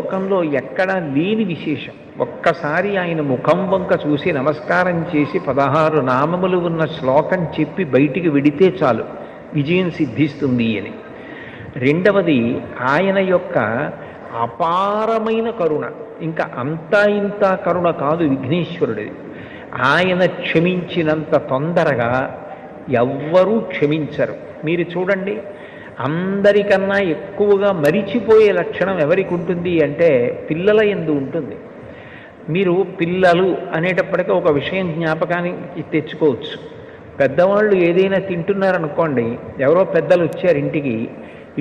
లోకంలో ఎక్కడా లేని విశేషం. ఒక్కసారి ఆయన ముఖం వంక చూసి నమస్కారం చేసి 16 నామములు ఉన్న శ్లోకం చెప్పి బయటికి వెడితే చాలు విజయం సిద్ధిస్తుంది అని. రెండవది ఆయన యొక్క అపారమైన కరుణ. ఇంకా అంతా ఇంత కరుణ కాదు విఘ్నేశ్వరుడిది. ఆయన క్షమించినంత తొందరగా ఎవ్వరూ క్షమించరు. మీరు చూడండి, అందరికన్నా ఎక్కువగా మరిచిపోయే లక్షణం ఎవరికి ఉంటుంది అంటే పిల్లల యందు ఉంటుంది. మీరు పిల్లలు అనేటప్పటికీ ఒక విషయం జ్ఞాపకానికి తెచ్చుకోవచ్చు. పెద్దవాళ్ళు ఏదైనా తింటున్నారనుకోండి, ఎవరో పెద్దలు వచ్చారు ఇంటికి,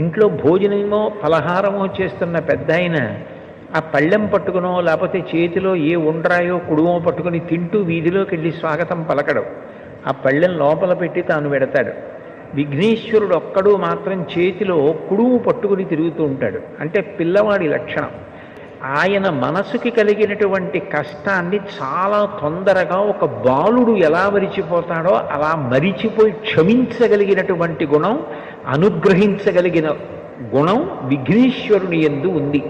ఇంట్లో భోజనమో ఫలహారమో చేస్తున్న పెద్ద ఆయన ఆ పళ్ళెం పట్టుకునో లేకపోతే చేతిలో ఏ ఉండ్రాయో కుడుమో పట్టుకుని తింటూ వీధిలోకి వెళ్ళి స్వాగతం పలకడం, ఆ పళ్ళెం లోపల పెట్టి తాను పెడతాడు. విఘ్నేశ్వరుడు ఒక్కడు మాత్రం చేతిలో కుడుము పట్టుకుని తిరుగుతూ ఉంటాడు. అంటే పిల్లవాడి లక్షణం. ఆయన మనసుకి కలిగినటువంటి కష్టాన్ని చాలా తొందరగా ఒక బాలుడు ఎలా మరిచిపోతాడో అలా మరిచిపోయి క్షమించగలిగినటువంటి గుణం, అనుగ్రహించగలిగిన గుణం విఘ్నేశ్వరుని యందు ఉంది.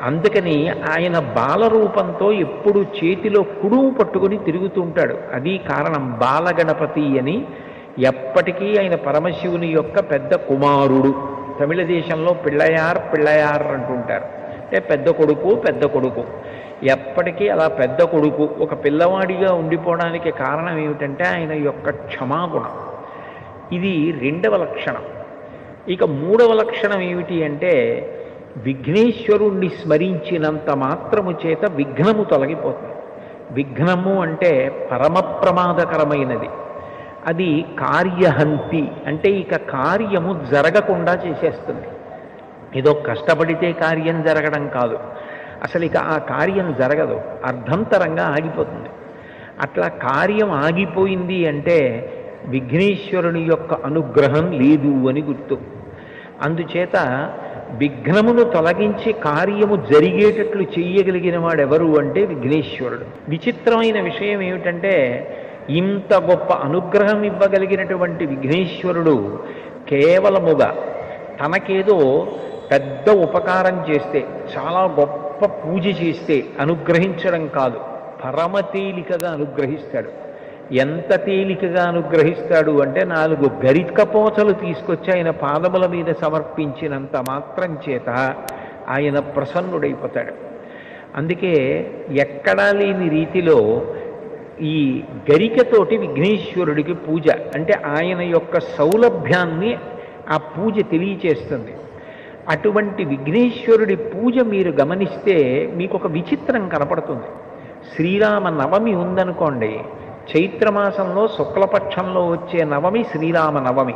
అందుకని ఆయన బాలరూపంతో ఎప్పుడు చేతిలో కుడుము పట్టుకుని తిరుగుతూ ఉంటాడు. అది కారణం. బాలగణపతి అని ఎప్పటికీ ఆయన పరమశివుని యొక్క పెద్ద కుమారుడు. తమిళ దేశంలో పిళ్ళయార్ పిళ్ళయార్ అంటుంటారు. అంటే పెద్ద కొడుకు పెద్ద కొడుకు. ఎప్పటికీ అలా పెద్ద కొడుకు ఒక పిల్లవాడిగా ఉండిపోవడానికి కారణం ఏమిటంటే ఆయన యొక్క క్షమాగుణం. ఇది రెండవ లక్షణం. ఇక మూడవ లక్షణం ఏమిటి అంటే విఘ్నేశ్వరుణ్ణి స్మరించినంత మాత్రము చేత విఘ్నము తొలగిపోతుంది. విఘ్నము అంటే పరమ ప్రమాదకరమైనది. అది కార్యహంతి, అంటే ఇక కార్యము జరగకుండా చేసేస్తుంది. ఏదో కష్టపడితే కార్యం జరగడం కాదు, అసలు ఇక ఆ కార్యం జరగదు, అర్ధంతరంగా ఆగిపోతుంది. అట్లా కార్యం ఆగిపోయింది అంటే విఘ్నేశ్వరుని యొక్క అనుగ్రహం లేదు అని గుర్తు. అందుచేత విఘ్నమును తొలగించి కార్యము జరిగేటట్లు చెయ్యగలిగిన వాడెవరు అంటే విఘ్నేశ్వరుడు. విచిత్రమైన విషయం ఏమిటంటే ఇంత గొప్ప అనుగ్రహం ఇవ్వగలిగినటువంటి విఘ్నేశ్వరుడు కేవలముగా తనకేదో పెద్ద ఉపకారం చేస్తే, చాలా గొప్ప పూజ చేస్తే అనుగ్రహించడం కాదు, పరమ తేలికగా అనుగ్రహిస్తాడు. ఎంత తేలికగా అనుగ్రహిస్తాడు అంటే 4 గరికపోచలు తీసుకొచ్చి ఆయన పాదముల మీద సమర్పించినంత మాత్రం చేత ఆయన ప్రసన్నుడైపోతాడు. అందుకే ఎక్కడా లేని రీతిలో ఈ గరికతోటి విఘ్నేశ్వరుడికి పూజ, అంటే ఆయన యొక్క సౌలభ్యాన్ని ఆ పూజ తెలియచేస్తుంది. అటువంటి విఘ్నేశ్వరుడి పూజ మీరు గమనిస్తే మీకు ఒక విచిత్రం కనపడుతుంది. శ్రీరామ నవమి ఉందనుకోండి, చైత్రమాసంలో శుక్లపక్షంలో వచ్చే నవమి శ్రీరామ నవమి.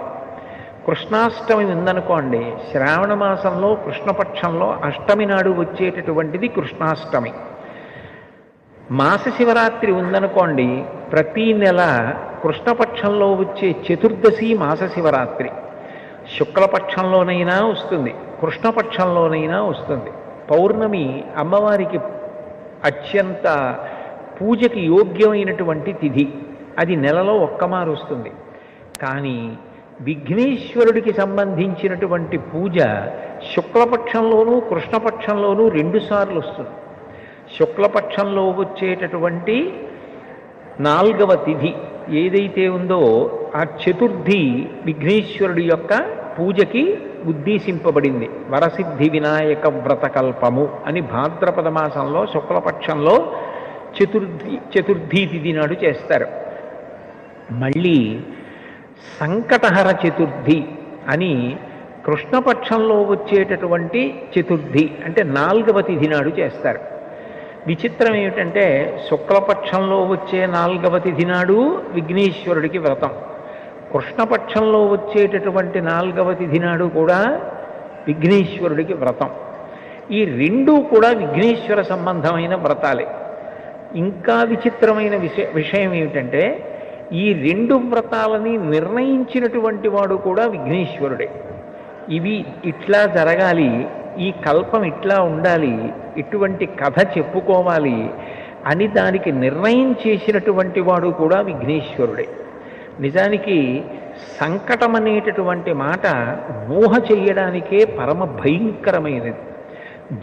కృష్ణాష్టమి ఉందనుకోండి, శ్రావణ మాసంలో కృష్ణపక్షంలో అష్టమి నాడు వచ్చేటటువంటిది కృష్ణాష్టమి. మాస శివరాత్రి ఉందనుకోండి, ప్రతీ నెల కృష్ణపక్షంలో వచ్చే చతుర్దశి మాస శివరాత్రి. శుక్లపక్షంలోనైనా వస్తుంది, కృష్ణపక్షంలోనైనా వస్తుంది. పౌర్ణమి అమ్మవారికి అత్యంత పూజకి యోగ్యమైనటువంటి తిథి, అది నెలలో ఒక్కమారు వస్తుంది. కానీ విఘ్నేశ్వరుడికి సంబంధించినటువంటి పూజ శుక్లపక్షంలోనూ కృష్ణపక్షంలోనూ 2 సార్లు వస్తుంది. శుక్లపక్షంలో వచ్చేటటువంటి 4వ తిథి ఏదైతే ఉందో ఆ చతుర్థి విఘ్నేశ్వరుడి యొక్క పూజకి ఉద్దేశింపబడింది. వరసిద్ధి వినాయక వ్రతకల్పము అని భాద్రపద మాసంలో శుక్లపక్షంలో చతుర్థి తిథి నాడు చేస్తారు. మళ్ళీ సంకటహర చతుర్థి అని కృష్ణపక్షంలో వచ్చేటటువంటి చతుర్థి అంటే 4వ తిథి నాడు చేస్తారు. విచిత్రం ఏమిటంటే శుక్లపక్షంలో వచ్చే 4వ తిథి నాడు విఘ్నేశ్వరుడికి వ్రతం, కృష్ణపక్షంలో వచ్చేటటువంటి 4వ తిథి నాడు కూడా విఘ్నేశ్వరుడికి వ్రతం. ఈ 2 కూడా విఘ్నేశ్వర సంబంధమైన వ్రతాలే. ఇంకా విచిత్రమైన విషయం ఏమిటంటే ఈ 2 వ్రతాలని నిర్ణయించినటువంటి వాడు కూడా విఘ్నేశ్వరుడే. ఇవి ఇట్లా జరగాలి, ఈ కల్పం ఇట్లా ఉండాలి, ఇటువంటి కథ చెప్పుకోవాలి అని దానికి నిర్ణయం చేసినటువంటి వాడు కూడా విఘ్నేశ్వరుడే. నిజానికి సంకటం అనేటటువంటి మాట ఊహ చెయ్యడానికే పరమ భయంకరమైనది.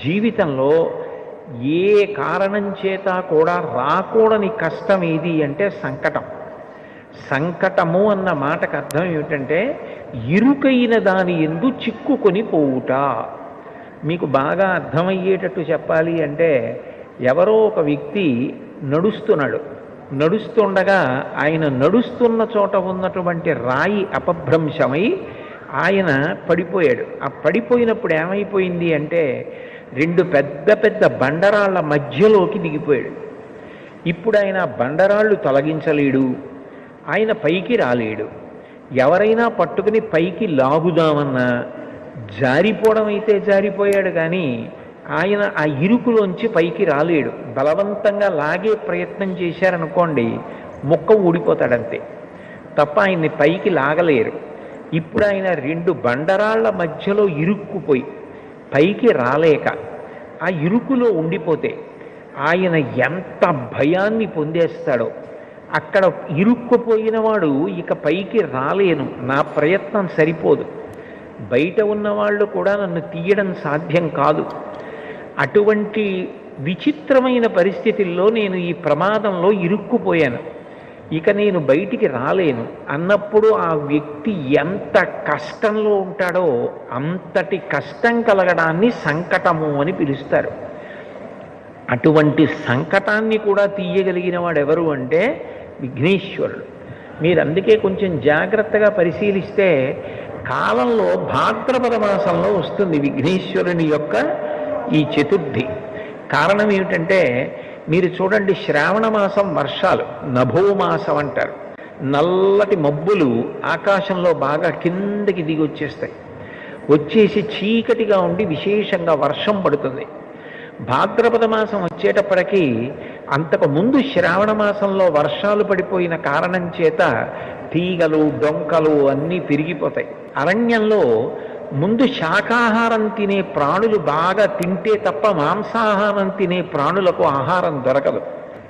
జీవితంలో ఏ కారణం చేత కూడా రాకూడని కష్టం ఏది అంటే సంకటం. సంకటము అన్న మాటకు అర్థం ఏమిటంటే ఇరుకైన దాని యందు చిక్కుకొని పోవుట. మీకు బాగా అర్థమయ్యేటట్టు చెప్పాలి అంటే, ఎవరో ఒక వ్యక్తి నడుస్తుండగా ఆయన నడుస్తున్న చోట ఉన్నటువంటి రాయి అపభ్రంశమై ఆయన పడిపోయాడు. ఆ పడిపోయినప్పుడు ఏమైపోయింది అంటే, రెండు పెద్ద పెద్ద బండరాళ్ల మధ్యలోకి దిగిపోయాడు. ఇప్పుడు ఆయన బండరాళ్ళు తొలగించలేడు, ఆయన పైకి రాలేడు. ఎవరైనా పట్టుకుని పైకి లాగుదామన్నా జారిపోవడం అయితే జారిపోయాడు, కానీ ఆయన ఆ ఇరుకులోంచి పైకి రాలేడు. బలవంతంగా లాగే ప్రయత్నం చేశారనుకోండి, ముక్క ఊడిపోతాడంతే తప్ప ఆయన్ని పైకి లాగలేరు. ఇప్పుడు ఆయన రెండు బండరాళ్ల మధ్యలో ఇరుక్కుపోయి పైకి రాలేక ఆ ఇరుకులో ఉండిపోతే ఆయన ఎంత భయాన్ని పొందేస్తాడో. అక్కడ ఇరుక్కుపోయిన వాడు ఇక పైకి రాలేను, నా ప్రయత్నం సరిపోదు, బయట ఉన్నవాళ్ళు కూడా నన్ను తీయడం సాధ్యం కాదు, అటువంటి విచిత్రమైన పరిస్థితుల్లో నేను ఈ ప్రమాదంలో ఇరుక్కుపోయాను, ఇక నేను బయటికి రాలేను అన్నప్పుడు ఆ వ్యక్తి ఎంత కష్టంలో ఉంటాడో అంతటి కష్టం కలగడాన్ని సంకటము అని పిలుస్తారు. అటువంటి సంకటాన్ని కూడా తీయగలిగిన వాడు ఎవరు అంటే విఘ్నేశ్వరుడు. మీరు అందుకే కొంచెం జాగ్రత్తగా పరిశీలిస్తే కాలంలో భాద్రపద మాసంలో వస్తుంది విఘ్నేశ్వరుని యొక్క ఈ చతుర్థి. కారణం ఏమిటంటే, మీరు చూడండి, శ్రావణ మాసం వర్షాలు నభోమాసం అంటారు. నల్లటి మబ్బులు ఆకాశంలో బాగా కిందకి దిగి వచ్చేసి చీకటిగా ఉండి విశేషంగా వర్షం పడుతుంది. భాద్రపద మాసం వచ్చేటప్పటికీ అంతకు ముందు శ్రావణ మాసంలో వర్షాలు పడిపోయిన కారణం చేత తీగలు డొంకలు అన్నీ పెరిగిపోతాయి. అరణ్యంలో ముందు శాకాహారం తినే ప్రాణులు బాగా తింటే తప్ప మాంసాహారం తినే ప్రాణులకు ఆహారం దొరకదు.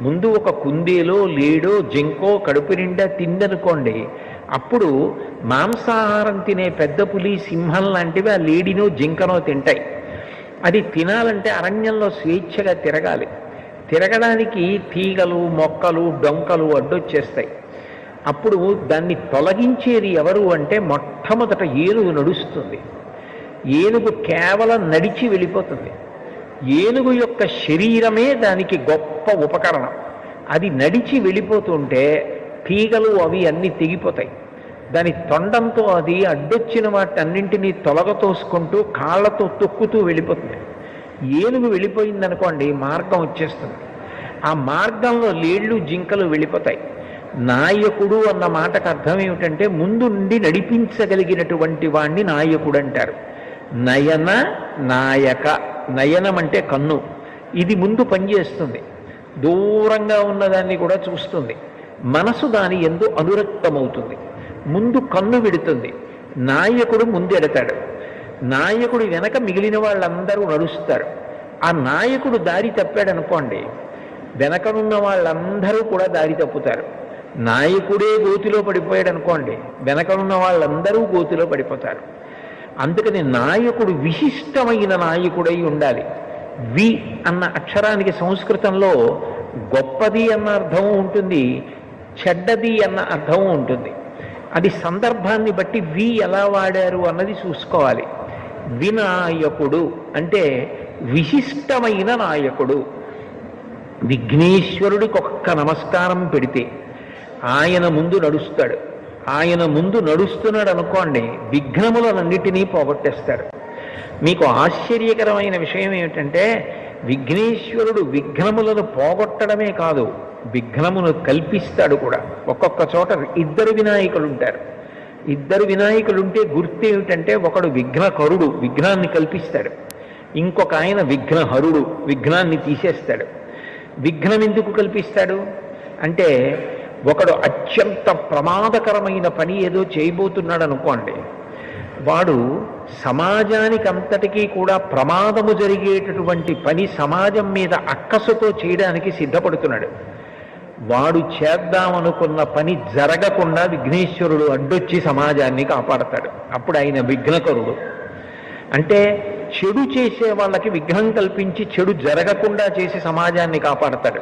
ముందు ఒక కుందేలో లేడో జింకో కడుపు నిండా తిందనుకోండి, అప్పుడు మాంసాహారం తినే పెద్ద పులి సింహం లాంటివి ఆ లేడినో జింకనో తింటాయి. అది తినాలంటే అరణ్యంలో స్వేచ్ఛగా తిరగాలి. తిరగడానికి తీగలు మొక్కలు డొంకలు అడ్డొచ్చేస్తాయి. అప్పుడు దాన్ని తొలగించేది ఎవరు అంటే మొట్టమొదట ఏనుగు నడుస్తుంది. ఏనుగు కేవలం నడిచి వెళ్ళిపోతుంది. ఏనుగు యొక్క శరీరమే దానికి గొప్ప ఉపకరణం. అది నడిచి వెళ్ళిపోతుంటే తీగలు అవి అన్నీ తెగిపోతాయి. దాని తొండంతో అది అడ్డొచ్చిన వాటన్నింటినీ తొలగతోసుకుంటూ కాళ్ళతో తొక్కుతూ వెళ్ళిపోతుంది. ఏనుగు వెళ్ళిపోయిందనుకోండి, మార్గం వచ్చేస్తుంది. ఆ మార్గంలో లేళ్ళు జింకలు వెళ్ళిపోతాయి. నాయకుడు అన్న మాటకు అర్థం ఏమిటంటే ముందు నుండి నడిపించగలిగినటువంటి వాణ్ణి నాయకుడు అంటారు. నయన నాయక, నయనం అంటే కన్ను, ఇది ముందు పనిచేస్తుంది, దూరంగా ఉన్నదాన్ని కూడా చూస్తుంది. మనసు దాని యందు అనురక్తమవుతుంది. ముందు కన్ను విడుతుంది, నాయకుడు ముందెడతాడు. నాయకుడు వెనక మిగిలిన వాళ్ళందరూ నడుస్తారు. ఆ నాయకుడు దారి తప్పాడనుకోండి, వెనకనున్న వాళ్ళందరూ కూడా దారి తప్పుతారు. నాయకుడే గోతిలో పడిపోయాడు అనుకోండి, వెనకనున్న వాళ్ళందరూ గోతిలో పడిపోతారు. అందుకని నాయకుడు విశిష్టమైన నాయకుడై ఉండాలి. వి అన్న అక్షరానికి సంస్కృతంలో గొప్పది అన్న అర్థం ఉంటుంది, చెడ్డది అన్న అర్థం ఉంటుంది. అది సందర్భాన్ని బట్టి వి ఎలా వాడారు అన్నది చూసుకోవాలి. వినాయకుడు అంటే విశిష్టమైన నాయకుడు. విఘ్నేశ్వరుడికి ఒక్క నమస్కారం పెడితే ఆయన ముందు నడుస్తాడు. ఆయన ముందు నడుస్తున్నాడు అనుకోండి, విఘ్నములన్నిటినీ పోగొట్టేస్తాడు. మీకు ఆశ్చర్యకరమైన విషయం ఏమిటంటే, విఘ్నేశ్వరుడు విఘ్నములను పోగొట్టడమే కాదు, విఘ్నమును కల్పిస్తాడు కూడా. ఒక్కొక్క చోట ఇద్దరు వినాయకులు ఉంటారు. ఇద్దరు వినాయకులుంటే గుర్తు ఏమిటంటే, ఒకడు విఘ్నకరుడు, విఘ్నాన్ని కల్పిస్తాడు. ఇంకొక ఆయన విఘ్నహరుడు, విఘ్నాన్ని తీసేస్తాడు. విఘ్నం ఎందుకు కల్పిస్తాడు అంటే, ఒకడు అత్యంత ప్రమాదకరమైన పని ఏదో చేయబోతున్నాడు అనుకోండి, వాడు సమాజానికి అంతటికీ కూడా ప్రమాదము జరిగేటటువంటి పని సమాజం మీద అక్కసుతో చేయడానికి సిద్ధపడుతున్నాడు. వాడు చేద్దామనుకున్న పని జరగకుండా విఘ్నేశ్వరుడు అడ్డొచ్చి సమాజాన్ని కాపాడతాడు. అప్పుడు ఆయన విఘ్నకరుడు. అంటే చెడు చేసే వాళ్ళకి విఘ్నం కల్పించి చెడు జరగకుండా చేసి సమాజాన్ని కాపాడతాడు.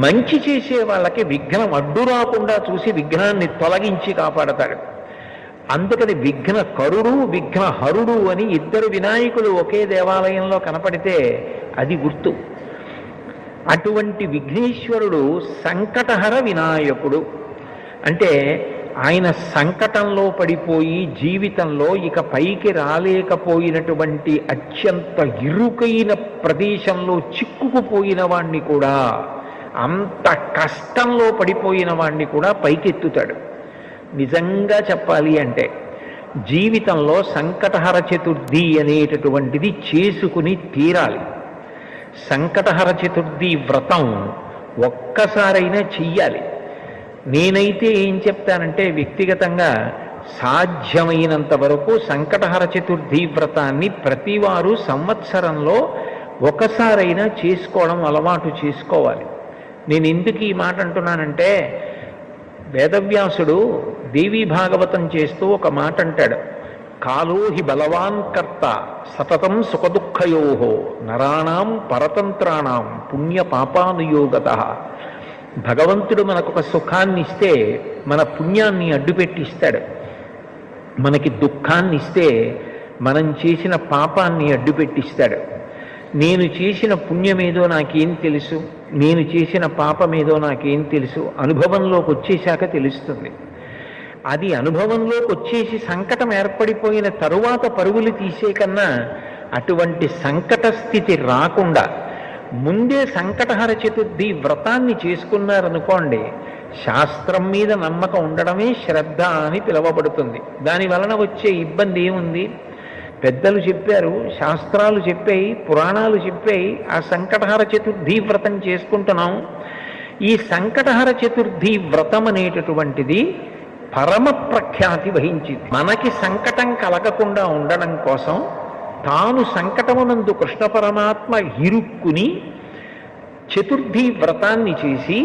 మంచి చేసే వాళ్ళకి విఘ్నం అడ్డు రాకుండా చూసి విఘ్నాన్ని తొలగించి కాపాడతాడు. అందుకని విఘ్న కరుడు విఘ్న హరుడు అని ఇద్దరు వినాయకులు ఒకే దేవాలయంలో కనపడితే అది గుర్తు. అటువంటి విఘ్నేశ్వరుడు సంకటహర వినాయకుడు. అంటే ఆయన సంకటంలో పడిపోయి జీవితంలో ఇక పైకి రాలేకపోయినటువంటి అత్యంత ఇరుకైన ప్రదేశంలో చిక్కుకుపోయిన వాణ్ణి కూడా, అంత కష్టంలో పడిపోయిన వాణ్ణి కూడా పైకెత్తుతాడు. నిజంగా చెప్పాలి అంటే జీవితంలో సంకటహర చతుర్థి అనేటటువంటిది చేసుకుని తీరాలి. సంకటహర చతుర్థి వ్రతం ఒక్కసారైనా చెయ్యాలి. నేనైతే ఏం చెప్తానంటే వ్యక్తిగతంగా సాధ్యమైనంత వరకు సంకటహర చతుర్థి వ్రతాన్ని ప్రతివారు సంవత్సరంలో ఒకసారైనా చేసుకోవడం అలవాటు చేసుకోవాలి. నేను ఎందుకు ఈ మాట అంటున్నానంటే వేదవ్యాసుడు దేవీ భాగవతం చేస్తూ ఒక మాట అంటాడు, కాలో హి బలవాన్ కర్త సతతం సుఖదుఃఖయోహో నరాణం పరతంత్రాణం పుణ్య పాపానుయోగతః. భగవంతుడు మనకొక సుఖాన్ని ఇస్తే మన పుణ్యాన్ని అడ్డుపెట్టిస్తాడు, మనకి దుఃఖాన్ని ఇస్తే మనం చేసిన పాపాన్ని అడ్డుపెట్టిస్తాడు. నేను చేసిన పుణ్యమేదో నాకేం తెలుసు, నేను చేసిన పాపమేదో నాకేం తెలుసు, అనుభవంలోకి వచ్చేశాక తెలుస్తుంది. అది అనుభవంలోకి వచ్చేసి సంకటం ఏర్పడిపోయిన తరువాత పరుగులు తీసే కన్నా అటువంటి సంకట స్థితి రాకుండా ముందే సంకటహర చతుర్థి వ్రతాన్ని చేసుకున్నారనుకోండి, శాస్త్రం మీద నమ్మకం ఉండడమే శ్రద్ధ అని పిలువబడుతుంది. దాని వలన వచ్చే ఇబ్బంది ఏముంది? పెద్దలు చెప్పారు, శాస్త్రాలు చెప్పాయి, పురాణాలు చెప్పాయి, ఆ సంకటహర చతుర్థి వ్రతం చేసుకుంటున్నాం. ఈ సంకటహర చతుర్థి వ్రతం అనేటటువంటిది పరమ ప్రఖ్యాతి వహించింది. మనకి సంకటం కలగకుండా ఉండడం కోసం తాను సంకటమునందు కృష్ణ పరమాత్మ ఇరుక్కుని చతుర్థి వ్రతాన్ని చేసి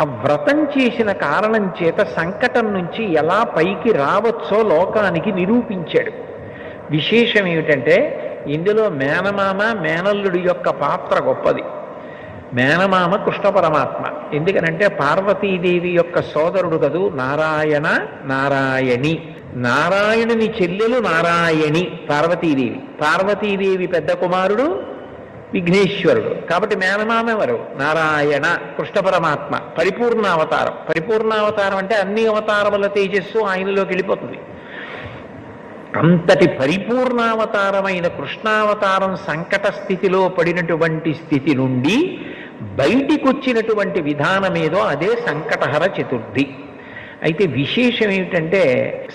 ఆ వ్రతం చేసిన కారణం చేత సంకటం నుంచి ఎలా పైకి రావచ్చో లోకానికి నిరూపించాడు. విశేషం ఏమిటంటే ఇందులో మేనమామ మేనల్లుడి యొక్క పాత్ర గొప్పది. మేనమామ కృష్ణ పరమాత్మ, ఎందుకనంటే పార్వతీదేవి యొక్క సోదరుడు కదూ నారాయణ నారాయణి. నారాయణుని చెల్లెలు నారాయణి పార్వతీదేవి, పార్వతీదేవి పెద్ద కుమారుడు విఘ్నేశ్వరుడు. కాబట్టి మేనమామ ఎవరు? నారాయణ కృష్ణ పరమాత్మ. పరిపూర్ణావతారం. పరిపూర్ణావతారం అంటే అన్ని అవతారముల తేజస్సు ఆయనలోకి వెళ్ళిపోతుంది. అంతటి పరిపూర్ణావతారమైన కృష్ణావతారం సంకట స్థితిలో పడినటువంటి స్థితి నుండి బయటికొచ్చినటువంటి విధానమేదో అదే సంకటహర చతుర్థి. అయితే విశేషం ఏమిటంటే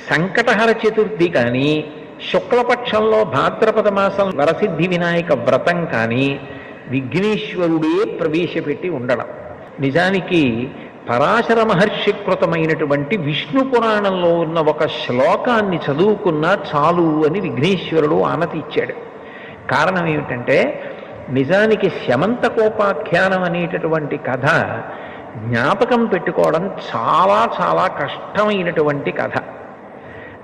సంకటహర చతుర్థి కానీ, శుక్లపక్షంలో భాద్రపద మాసం వరసిద్ధి వినాయక వ్రతం కానీ విఘ్నేశ్వరుడే ప్రవేశపెట్టి ఉండడం. నిజానికి పరాశర మహర్షి కృతమైనటువంటి విష్ణు పురాణంలో ఉన్న ఒక శ్లోకాన్ని చదువుకున్నా చాలు అని విఘ్నేశ్వరుడు ఆనతి ఇచ్చాడు. కారణం ఏమిటంటే నిజానికి శమంతకోపాఖ్యానం అనేటటువంటి కథ జ్ఞాపకం పెట్టుకోవడం చాలా చాలా కష్టమైనటువంటి కథ.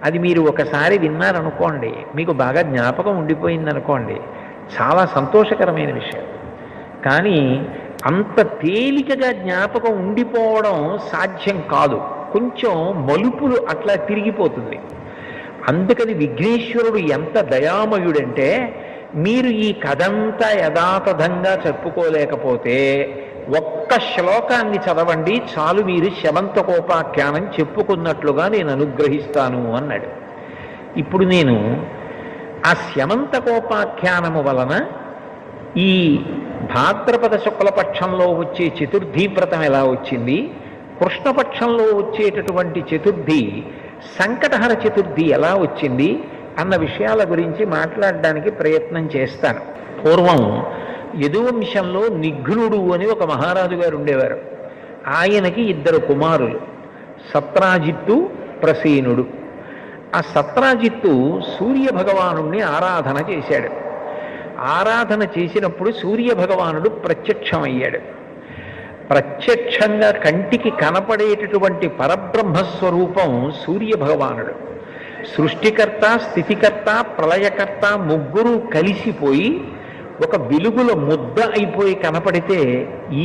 అది మీరు ఒకసారి విన్నారనుకోండి, మీకు బాగా జ్ఞాపకం ఉండిపోయిందనుకోండి, చాలా సంతోషకరమైన విషయం. కానీ అంత తేలికగా జ్ఞాపకం ఉండిపోవడం సాధ్యం కాదు. కొంచెం మలుపులు అట్లా తిరిగిపోతుంది. అందుకని విఘ్నేశ్వరుడు ఎంత దయామయుడంటే మీరు ఈ కథంతా యథాతథంగా చెప్పుకోలేకపోతే ఒక్క శ్లోకాన్ని చదవండి చాలు, మీరు శమంతకోపాఖ్యానం చెప్పుకున్నట్లుగా నేను అనుగ్రహిస్తాను అన్నాడు. ఇప్పుడు నేను ఆ శమంతకోపాఖ్యానము వలన ఈ భాద్రపద శుక్లపక్షంలో వచ్చే చతుర్థి వ్రతం ఎలా వచ్చింది, కృష్ణపక్షంలో వచ్చేటటువంటి చతుర్థి సంకటహర చతుర్థి ఎలా వచ్చింది అన్న విషయాల గురించి మాట్లాడడానికి ప్రయత్నం చేస్తాను. పూర్వం యదువంశంలో నిఘ్నుడు అని ఒక మహారాజు గారు ఉండేవారు. ఆయనకి ఇద్దరు కుమారులు, సత్రాజిత్తు, ప్రసేనుడు. ఆ సత్రాజిత్తు సూర్య భగవానుణ్ణి ఆరాధన చేశాడు. ఆరాధన చేసినప్పుడు సూర్య భగవానుడు ప్రత్యక్షమయ్యాడు. ప్రత్యక్షంగా కంటికి కనపడేటటువంటి పరబ్రహ్మస్వరూపం సూర్య భగవానుడు. సృష్టికర్త, స్థితికర్త, ప్రళయకర్త ముగ్గురు కలిసిపోయి ఒక వెలుగుల ముద్ద అయిపోయి కనపడితే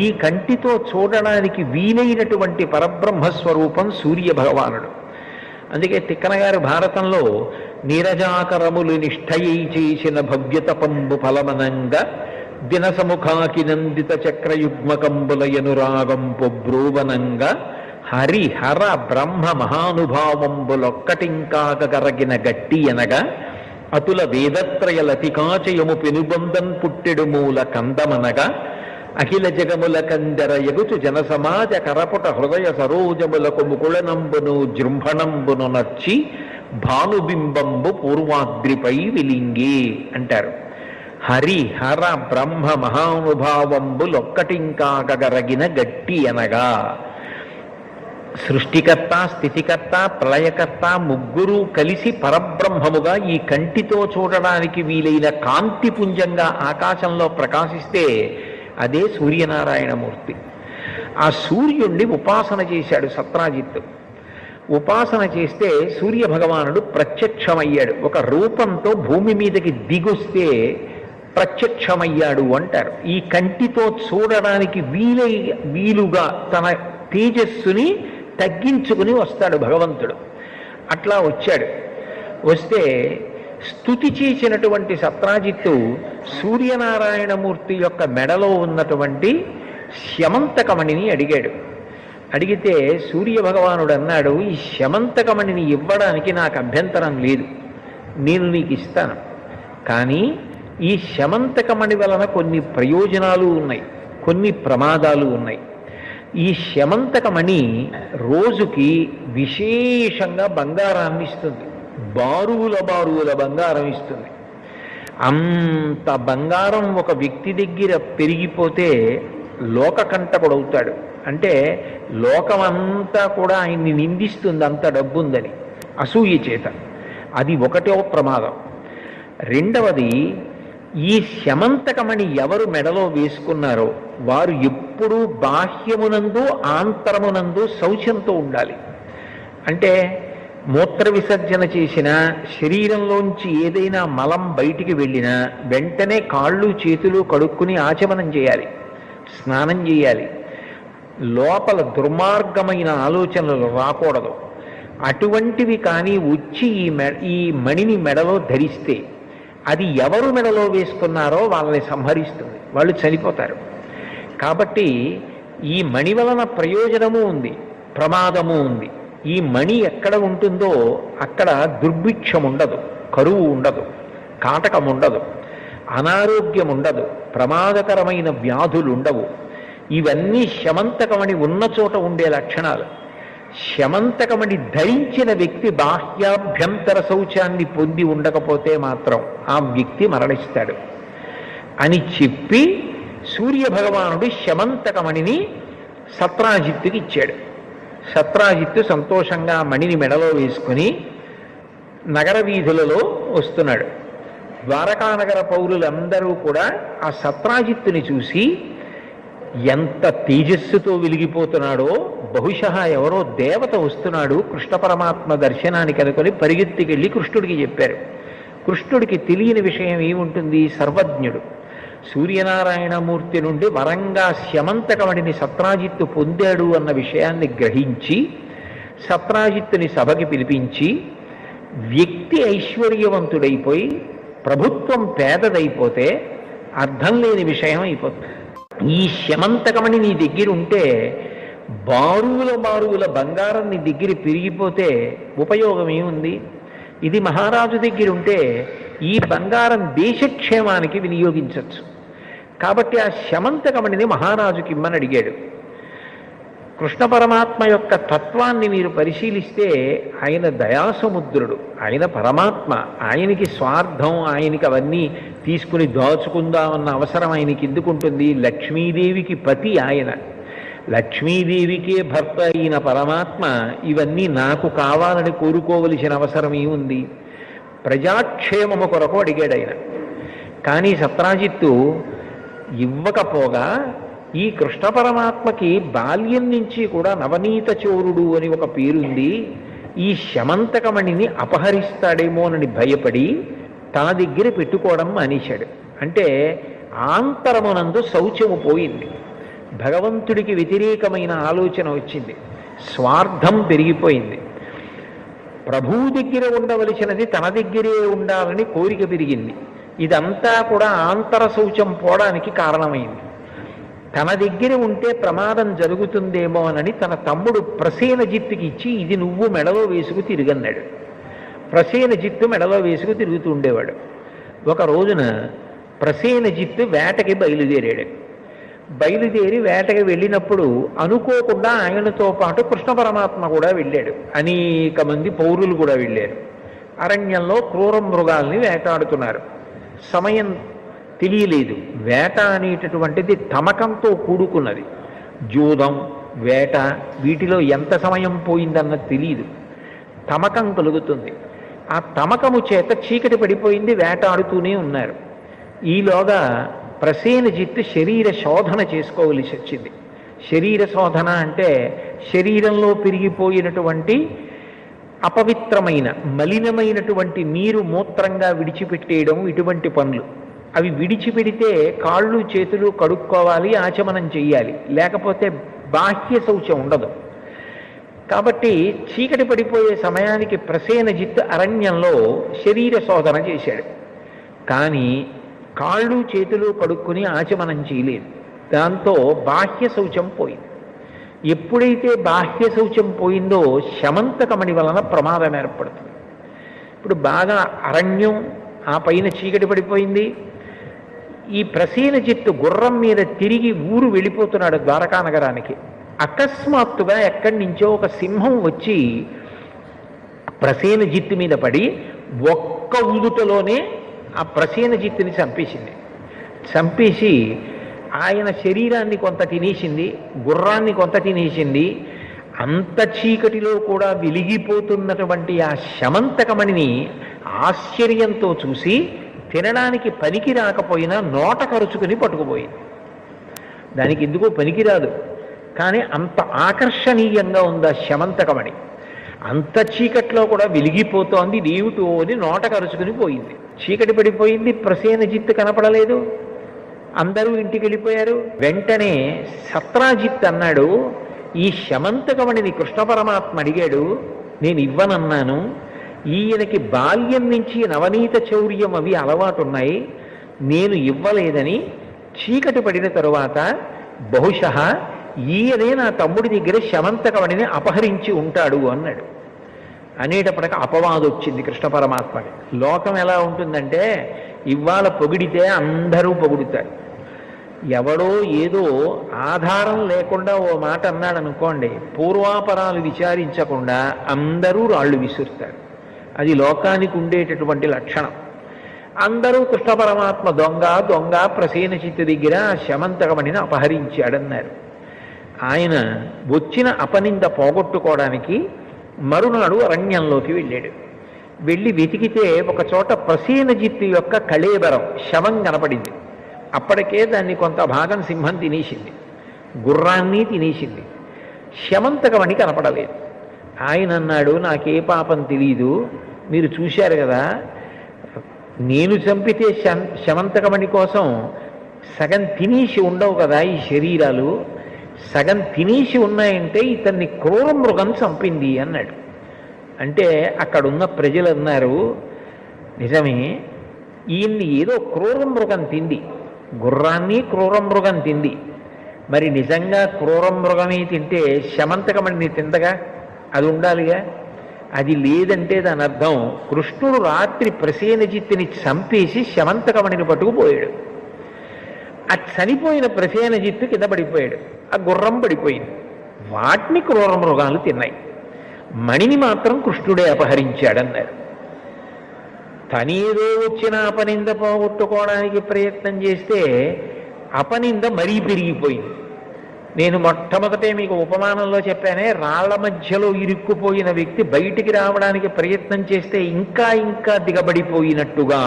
ఈ కంటితో చూడడానికి వీలైనటువంటి పరబ్రహ్మస్వరూపం సూర్య భగవానుడు. అందుకే తిక్కన గారు భారతంలో నీరజాకరములు నిష్ఠయై చేసిన భవ్యతపంబు ఫలమనంగా దినసముఖాకి నందిత చక్రయుగ్మకంబులయనురాగంపు బ్రోవనంగా హరిహర బ్రహ్మ మహానుభావంబులొక్కటింకాగరగిన గట్టి అనగా అతుల వేదత్రయ లతికాచయము పెనుబంధం పుట్టెడు మూల కందమనగా అఖిల జగముల కందర ఎగుచు జనసమాజ కరపుట హృదయ సరోజములకు ముకుళనంబును జృంభణంబును నర్చి భానుబింబంబు పూర్వాద్రిపై విలింగి అంటారు. హరి హర బ్రహ్మ మహానుభావంబులొక్కటింకాగరగిన గట్టి అనగా సృష్టికర్త, స్థితికర్త, ప్రళయకర్త ముగ్గురు కలిసి పరబ్రహ్మముగా ఈ కంటితో చూడడానికి వీలైన కాంతిపుంజంగా ఆకాశంలో ప్రకాశిస్తే అదే సూర్యనారాయణమూర్తి. ఆ సూర్యుణ్ణి ఉపాసన చేశాడు సత్రాజిత్తు. ఉపాసన చేస్తే సూర్య భగవానుడు ప్రత్యక్షమయ్యాడు. ఒక రూపంతో భూమి మీదకి దిగొస్తే ప్రత్యక్షమయ్యాడు అంటారు. ఈ కంటితో చూడడానికి వీలుగా తన తేజస్సుని తగ్గించుకుని వస్తాడు భగవంతుడు. అట్లా వచ్చాడు. వస్తే స్తుతి చేసినటువంటి సత్రాజిత్తు సూర్యనారాయణమూర్తి యొక్క మెడలో ఉన్నటువంటి శమంతకమణిని అడిగాడు. అడిగితే సూర్య భగవానుడు అన్నాడు, ఈ శమంతకమణిని ఇవ్వడానికి నాకు అభ్యంతరం లేదు, నేను నీకు ఇస్తాను. కానీ ఈ శమంతకమణి వలన కొన్ని ప్రయోజనాలు ఉన్నాయి, కొన్ని ప్రమాదాలు ఉన్నాయి. ఈ శమంతకమణి రోజుకి విశేషంగా బంగారాన్ని ఇస్తుంది, బారువుల బంగారం ఇస్తుంది. అంత బంగారం ఒక వ్యక్తి దగ్గర పెరిగిపోతే లోకకంటకుడవుతాడు. అంటే లోకమంతా కూడా ఆయన్ని నిందిస్తుంది, అంత డబ్బుందని అసూయ చేత. అది ఒకటో ప్రమాదం. రెండవది, ఈ శమంతకమణి ఎవరు మెడలో వేసుకున్నారో వారు ఎప్పుడూ బాహ్యమునందు ఆంతరమునందు శౌచంతో ఉండాలి. అంటే మూత్ర విసర్జన చేసినా, శరీరంలోంచి ఏదైనా మలం బయటికి వెళ్ళినా వెంటనే కాళ్ళు చేతులు కడుక్కుని ఆచమనం చేయాలి, స్నానం చేయాలి. లోపల దుర్మార్గమైన ఆలోచనలు రాకూడదు. అటువంటివి కానీ వచ్చి ఈ మణిని మెడలో ధరిస్తే అది ఎవరు మెడలో వేసుకున్నారో వాళ్ళని సంహరిస్తుంది, వాళ్ళు చనిపోతారు. కాబట్టి ఈ మణి వలన ప్రయోజనము ఉంది, ప్రమాదము ఉంది. ఈ మణి ఎక్కడ ఉంటుందో అక్కడ దుర్భిక్షం ఉండదు, కరువు ఉండదు, కాటకం ఉండదు, అనారోగ్యం ఉండదు, ప్రమాదకరమైన వ్యాధులు ఉండవు. ఇవన్నీ శమంతకమణి ఉన్న చోట ఉండే లక్షణాలు. శమంతకమణి ధరించిన వ్యక్తి బాహ్యాభ్యంతర శౌచాన్ని పొంది ఉండకపోతే మాత్రం ఆ వ్యక్తి మరణిస్తాడు అని చెప్పి సూర్య భగవానుడు శమంతకమణిని సత్రాజిత్తుకి ఇచ్చాడు. సత్రాజిత్తు సంతోషంగా మణిని మెడలో వేసుకుని నగర వీధులలో వస్తున్నాడు. ద్వారకానగర పౌరులందరూ కూడా ఆ సత్రాజిత్తుని చూసి ఎంత తేజస్సుతో వెలిగిపోతున్నాడో, బహుశः ఎవరో దేవత వస్తున్నాడు కృష్ణ పరమాత్మ దర్శనానికి అనుకొని పరిగెత్తికెళ్ళి కృష్ణుడికి చెప్పారు. కృష్ణుడికి తెలియని విషయం ఏముంటుంది, సర్వజ్ఞుడు. సూర్యనారాయణమూర్తి నుండి వరంగా శమంతకమణిని సత్రాజిత్తు పొందాడు అన్న విషయాన్ని గ్రహించి సత్రాజిత్తుని సభకి పిలిపించి, వ్యక్తి ఐశ్వర్యవంతుడైపోయి ప్రభుత్వం పేదదైపోతే అర్థం లేని విషయం అయిపోతుంది. ఈ శమంతకమణి నీ దగ్గర ఉంటే బారువుల బంగారం నీ దగ్గర పెరిగిపోతే ఉపయోగం ఏముంది? ఇది మహారాజు దగ్గర ఉంటే ఈ బంగారం దేశక్షేమానికి వినియోగించవచ్చు. కాబట్టి ఆ శమంతకమణిని మహారాజుకి ఇమ్మని అడిగాడు. కృష్ణ పరమాత్మ యొక్క తత్వాన్ని మీరు పరిశీలిస్తే ఆయన దయాసముద్రుడు, ఆయన పరమాత్మ. ఆయనకి స్వార్థం, ఆయనకి అవన్నీ తీసుకుని దాచుకుందామన్న అవసరం ఆయనకి ఎందుకుంటుంది? లక్ష్మీదేవికి పతి ఆయన, లక్ష్మీదేవికే భర్త అయిన పరమాత్మ ఇవన్నీ నాకు కావాలని కోరుకోవలసిన అవసరం ఏముంది? ప్రజాక్షేమము కొరకు అడిగాడు ఆయన. కానీ సత్రాజిత్తు ఇవ్వకపోగా ఈ కృష్ణ పరమాత్మకి బాల్యం నుంచి కూడా నవనీత చోరుడు అని ఒక పేరుంది. ఈ శమంతకమణిని అపహరిస్తాడేమోనని భయపడి తన దగ్గర పెట్టుకోవడం మానేశాడు. అంటే ఆంతరమునందు శౌచము పోయింది, భగవంతుడికి వ్యతిరేకమైన ఆలోచన వచ్చింది, స్వార్థం పెరిగిపోయింది. ప్రభువు దగ్గర ఉండవలసినది తన దగ్గరే ఉండాలని కోరిక పెరిగింది. ఇదంతా కూడా ఆంతర శౌచం పోవడానికి కారణమైంది. తన దగ్గర ఉంటే ప్రమాదం జరుగుతుందేమో అని తన తమ్ముడు ప్రసేనజిత్తుకి ఇచ్చి ఇది నువ్వు మెడలో వేసుకు తిరిగన్నాడు. ప్రసేనజిత్తు మెడలో వేసుకు తిరుగుతూ ఉండేవాడు. ఒక రోజున ప్రసేనజిత్తు వేటకి బయలుదేరాడు. బయలుదేరి వేటకి వెళ్ళినప్పుడు అనుకోకుండా ఆయనతో పాటు కృష్ణ పరమాత్మ కూడా వెళ్ళాడు. అనేక మంది పౌరులు కూడా వెళ్ళారు. అరణ్యంలో క్రూర మృగాల్ని వేటాడుతున్నారు. సమయం తెలియలేదు. వేట అనేటటువంటిది తమకంతో కూడుకున్నది. జూదం, వేట, వీటిలో ఎంత సమయం పోయిందన్నది తెలియదు. తమకం కలుగుతుంది. ఆ తమకము చేత చీకటి పడిపోయింది, వేటాడుతూనే ఉన్నారు. ఈలోగా ప్రసేనజిత్తు శరీర శోధన చేసుకోవలసి వచ్చింది. శరీర శోధన అంటే శరీరంలో పెరిగిపోయినటువంటి అపవిత్రమైన మలినమైనటువంటి నీరు మూత్రంగా విడిచిపెట్టేయడం, ఇటువంటి పనులు. అవి విడిచిపెడితే కాళ్ళు చేతులు కడుక్కోవాలి, ఆచమనం చెయ్యాలి, లేకపోతే బాహ్య శౌచం ఉండదు. కాబట్టి చీకటి పడిపోయే సమయానికి ప్రసేనజిత్తు అరణ్యంలో శరీర శోధన చేశాడు. కానీ కాళ్ళు చేతులు కడుక్కుని ఆచమనం చేయలేదు. దాంతో బాహ్య శౌచం పోయింది. ఎప్పుడైతే బాహ్య శౌచం పోయిందో శమంతకమణి వలన ప్రమాదం ఏర్పడుతుంది. ఇప్పుడు బాగా అరణ్యం, ఆ పైన చీకటి పడిపోయింది. ఈ ప్రసేనజిత్తు గుర్రం మీద తిరిగి ఊరు వెళ్ళిపోతున్నాడు ద్వారకా నగరానికి. అకస్మాత్తుగా ఎక్కడి నుంచో ఒక సింహం వచ్చి ప్రసేనజిత్తు మీద పడి ఒక్క ఊదుటలోనే ఆ ప్రసేనజిత్తుని చంపేసింది. చంపేసి ఆయన శరీరాన్ని కొంత తినేసింది, గుర్రాన్ని కొంత తినేసింది. అంత చీకటిలో కూడా వెలిగిపోతున్నటువంటి ఆ శమంతకమణిని ఆశ్చర్యంతో చూసి తినడానికి పనికి రాకపోయినా నోట కరుచుకుని పట్టుకుపోయింది. దానికి ఎందుకో పనికిరాదు, కానీ అంత ఆకర్షణీయంగా ఉంది ఆ శమంతకమణి. అంత చీకట్లో కూడా వెలిగిపోతోంది, దేవుటో అని నోట కరుచుకుని పోయింది. చీకటి పడిపోయింది, ప్రసేనజిత్తు కనపడలేదు, అందరూ ఇంటికి వెళ్ళిపోయారు. వెంటనే సత్రాజిత్ అన్నాడు, ఈ శమంతకమణిని కృష్ణ పరమాత్మ అడిగాడు, నేను ఇవ్వనన్నాను. ఈయనకి బాల్యం నుంచి నవనీత చౌర్యం అవి అలవాటున్నాయి, నేను ఇవ్వలేదని చీకటి పడిన తరువాత బహుశः ఈయనే నా తమ్ముడి దగ్గర శమంతకమణిని అపహరించి ఉంటాడు అన్నాడు. అనేటప్పటికి అపవాదం వచ్చింది కృష్ణ పరమాత్మకి. లోకం ఎలా ఉంటుందంటే ఇవాళ పొగిడితే అందరూ పొగుడుతారు. ఎవడో ఏదో ఆధారం లేకుండా ఓ మాట అన్నాడు అనుకోండి, పూర్వాపరాలు విచారించకుండా అందరూ రాళ్ళు విసురుతారు. అది లోకానికి ఉండేటటువంటి లక్షణం. అందరూ కృష్ణ పరమాత్మ దొంగ దొంగ ప్రసేనజిత్తు దగ్గర శమంతకమణిని అపహరించాడన్నారు. ఆయన వచ్చిన అపనింద పోగొట్టుకోవడానికి మరునాడు అరణ్యంలోకి వెళ్ళాడు. వెళ్ళి వెతికితే ఒక చోట ప్రసేనజిత్తు యొక్క కళేబరం శవం కనపడింది. అప్పటికే దాన్ని కొంత భాగం సింహం తినేసింది, గుర్రాన్ని తినేసింది. శమంతకమణి కనపడలేదు. ఆయన అన్నాడు, నాకే పాపం తెలీదు, మీరు చూశారు కదా, నేను చంపితే శమంతకమణి కోసం సగం తినేసి ఉండవు కదా ఈ శరీరాలు, సగం తినేసి ఉన్నాయంటే ఇతన్ని క్రూర మృగం చంపింది అన్నాడు. అంటే అక్కడున్న ప్రజలు అన్నారు, నిజమే, ఈయన్ని ఏదో క్రూర మృగం తింది, గుర్రాన్ని క్రూర మృగం తింది. మరి నిజంగా క్రూర మృగమే తింటే శమంతకమణిని తిందగా, అది ఉండాలిగా. అది లేదంటే దాని అర్థం కృష్ణుడు రాత్రి ప్రసేనజిత్తుని చంపేసి శమంతకమణిని పట్టుకుపోయాడు. ఆ చనిపోయిన ప్రసేనజిత్తు కింద పడిపోయాడు, ఆ గుర్రం పడిపోయింది. వాటిని క్రూర మృగాలు తిన్నాయి, మణిని మాత్రం కృష్ణుడే అపహరించాడన్నారు. తనేదో వచ్చిన అపనింద పోగొట్టుకోవడానికి ప్రయత్నం చేస్తే అపనింద మరీ పెరిగిపోయింది. నేను మొట్టమొదటే మీకు ఉపమానంలో చెప్పానే, రాళ్ల మధ్యలో ఇరుక్కుపోయిన వ్యక్తి బయటికి రావడానికి ప్రయత్నం చేస్తే ఇంకా ఇంకా దిగబడిపోయినట్టుగా,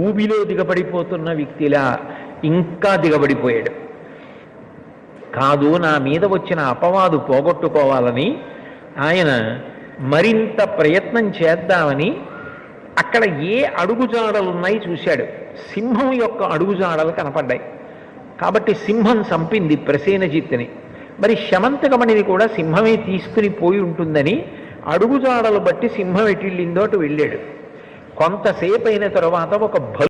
ఊబిలో దిగబడిపోతున్న వ్యక్తిలా ఇంకా దిగబడిపోయాడు. కాదు, నా మీద వచ్చిన అపవాదు పోగొట్టుకోవాలని ఆయన మరింత ప్రయత్నం చేద్దామని అక్కడ ఏ అడుగుజాడలు ఉన్నాయి చూశాడు. సింహం యొక్క అడుగుజాడలు కనపడ్డాయి. కాబట్టి సింహం చంపింది ప్రసేనజిత్తుని. మరి శమంతకమణిని కూడా సింహమే తీసుకుని పోయి ఉంటుందని అడుగుజాడలు బట్టి సింహం ఎటిళ్ళిందో అటు వెళ్ళాడు. కొంతసేపు అయిన తర్వాత ఒక